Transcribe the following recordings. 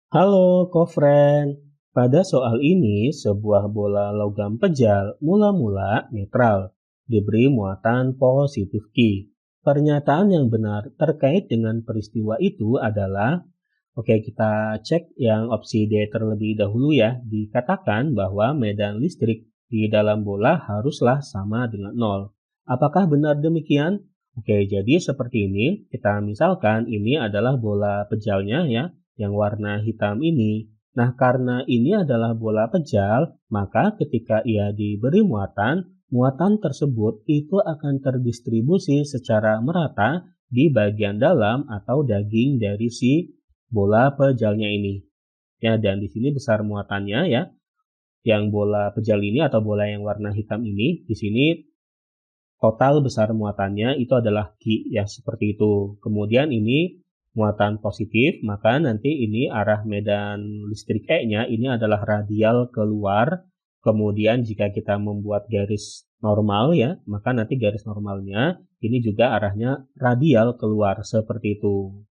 Halo, kofren. Pada soal ini, sebuah bola logam pejal mula-mula netral, diberi muatan positif Q. Pernyataan yang benar terkait dengan peristiwa itu adalah, oke, kita cek yang opsi D terlebih dahulu ya. Dikatakan bahwa medan listrik di dalam bola haruslah sama dengan nol. Apakah benar demikian? Oke, jadi seperti ini. Kita misalkan ini adalah bola pejalnya ya, yang warna hitam ini. Nah, karena ini adalah bola pejal, maka ketika ia diberi muatan, muatan tersebut itu akan terdistribusi secara merata di bagian dalam atau daging dari si bola pejalnya ini. Ya, dan di sini besar muatannya ya. Yang bola pejal ini atau bola yang warna hitam ini, di sini total besar muatannya itu adalah Q ya, seperti itu. Kemudian ini muatan positif, maka nanti ini arah medan listrik E-nya ini adalah radial keluar. Kemudian jika kita membuat garis normal ya, maka nanti garis normalnya ini juga arahnya radial keluar seperti itu.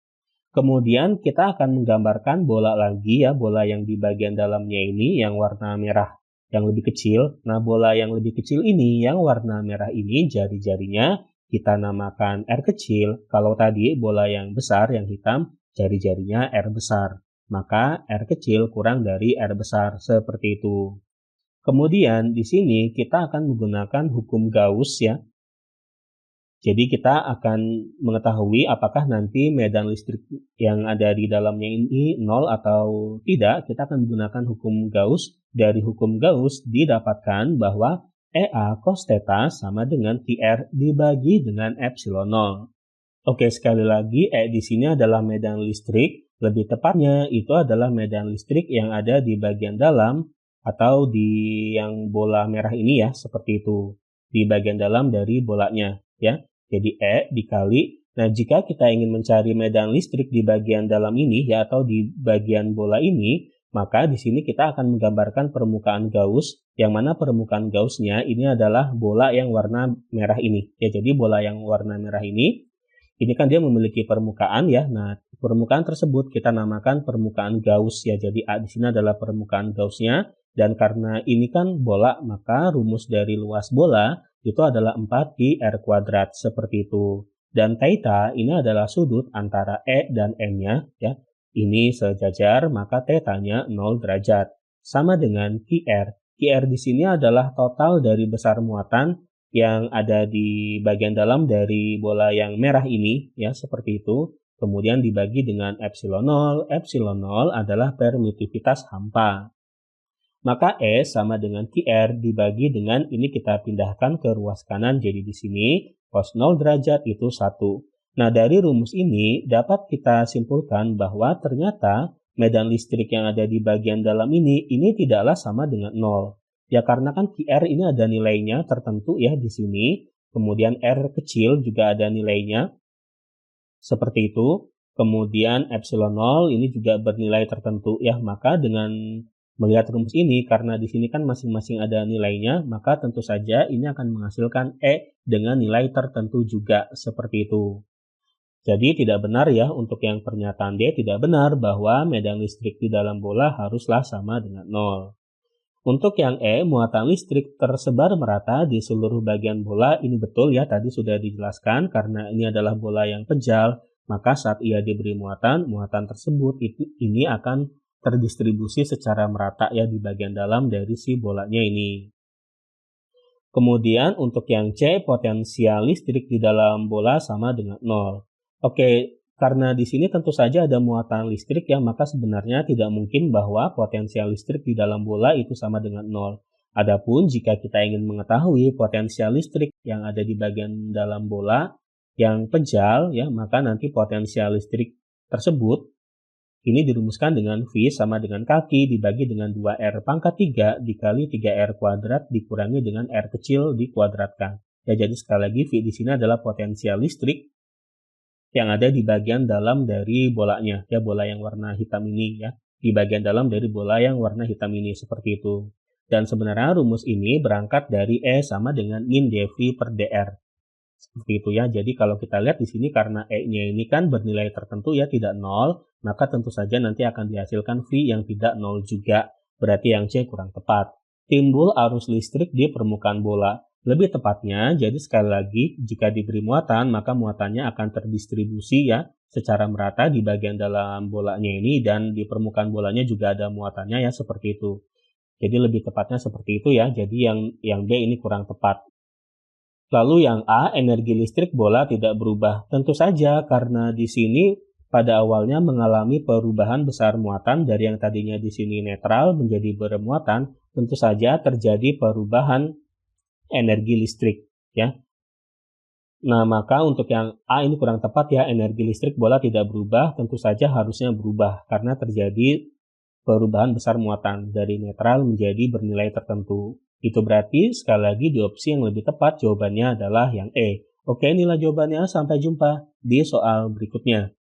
Kemudian kita akan menggambarkan bola lagi ya, bola yang di bagian dalamnya ini yang warna merah yang lebih kecil. Nah, bola yang lebih kecil ini yang warna merah ini jari-jarinya kita namakan R kecil. Kalau tadi bola yang besar yang hitam jari-jarinya R besar. Maka R kecil kurang dari R besar seperti itu. Kemudian di sini kita akan menggunakan hukum Gauss ya. Jadi kita akan mengetahui apakah nanti medan listrik yang ada di dalamnya ini nol atau tidak. Kita akan menggunakan hukum Gauss. Dari hukum Gauss didapatkan bahwa EA cos theta sama dengan QR dibagi dengan epsilon 0. Oke, sekali lagi E di sini adalah medan listrik. Lebih tepatnya itu adalah medan listrik yang ada di bagian dalam atau di yang bola merah ini ya, seperti itu. Di bagian dalam dari bolanya ya. Jadi E dikali. Nah, jika kita ingin mencari medan listrik di bagian dalam ini ya atau di bagian bola ini, maka di sini kita akan menggambarkan permukaan Gauss, yang mana permukaan Gauss-nya ini adalah bola yang warna merah ini. Ya, jadi bola yang warna merah ini kan dia memiliki permukaan ya. Nah, permukaan tersebut kita namakan permukaan Gauss ya. Jadi A di sini adalah permukaan Gauss-nya. Dan karena ini kan bola, maka rumus dari luas bola itu adalah 4 pi R kuadrat seperti itu. Dan theta ini adalah sudut antara E dan M-nya ya. Ini sejajar, maka theta-nya 0 derajat. Sama dengan QR. QR di sini adalah total dari besar muatan yang ada di bagian dalam dari bola yang merah ini ya, seperti itu. Kemudian dibagi dengan epsilon 0. Epsilon 0 adalah permitivitas hampa. Maka S sama dengan QR dibagi dengan ini kita pindahkan ke ruas kanan, jadi di sini cos 0 derajat itu 1. Nah, dari rumus ini dapat kita simpulkan bahwa ternyata medan listrik yang ada di bagian dalam ini tidaklah sama dengan 0. Ya, karena kan QR ini ada nilainya tertentu ya di sini. Kemudian R kecil juga ada nilainya. Seperti itu. Kemudian epsilon 0 ini juga bernilai tertentu ya. Maka dengan melihat rumus ini, karena di sini kan masing-masing ada nilainya, maka tentu saja ini akan menghasilkan E dengan nilai tertentu juga seperti itu. Jadi tidak benar ya untuk yang pernyataan D, tidak benar bahwa medan listrik di dalam bola haruslah sama dengan 0. Untuk yang E, muatan listrik tersebar merata di seluruh bagian bola, ini betul ya, tadi sudah dijelaskan karena ini adalah bola yang pejal, maka saat ia diberi muatan tersebut ini akan terdistribusi secara merata ya di bagian dalam dari si bolanya ini. Kemudian untuk yang C, potensial listrik di dalam bola sama dengan 0. Oke, karena di sini tentu saja ada muatan listrik ya, maka sebenarnya tidak mungkin bahwa potensial listrik di dalam bola itu sama dengan 0. Adapun jika kita ingin mengetahui potensial listrik yang ada di bagian dalam bola yang pejal ya, maka nanti potensial listrik tersebut ini dirumuskan dengan V sama dengan kaki dibagi dengan 2R pangkat 3 dikali 3R kuadrat dikurangi dengan R kecil dikuadratkan. Ya, jadi sekali lagi V di sini adalah potensial listrik yang ada di bagian dalam dari bolanya, ya bola yang warna hitam ini ya, di bagian dalam dari bola yang warna hitam ini seperti itu. Dan sebenarnya rumus ini berangkat dari E sama dengan min dV per dr. Seperti itu ya. Jadi kalau kita lihat di sini karena E-nya ini kan bernilai tertentu ya, tidak nol, maka tentu saja nanti akan dihasilkan V yang tidak nol juga. Berarti yang C kurang tepat. Timbul arus listrik di permukaan bola. Lebih tepatnya, jadi sekali lagi, jika diberi muatan, maka muatannya akan terdistribusi ya secara merata di bagian dalam bolanya ini, dan di permukaan bolanya juga ada muatannya ya, seperti itu. Jadi lebih tepatnya seperti itu ya. Jadi yang B ini kurang tepat. Lalu yang A, energi listrik bola tidak berubah. Tentu saja karena di sini pada awalnya mengalami perubahan besar muatan dari yang tadinya di sini netral menjadi bermuatan, tentu saja terjadi perubahan energi listrik ya. Nah, maka untuk yang A ini kurang tepat ya, energi listrik bola tidak berubah, tentu saja harusnya berubah karena terjadi perubahan besar muatan dari netral menjadi bernilai tertentu. Itu berarti sekali lagi di opsi yang lebih tepat jawabannya adalah yang E. Oke, inilah jawabannya. Sampai jumpa di soal berikutnya.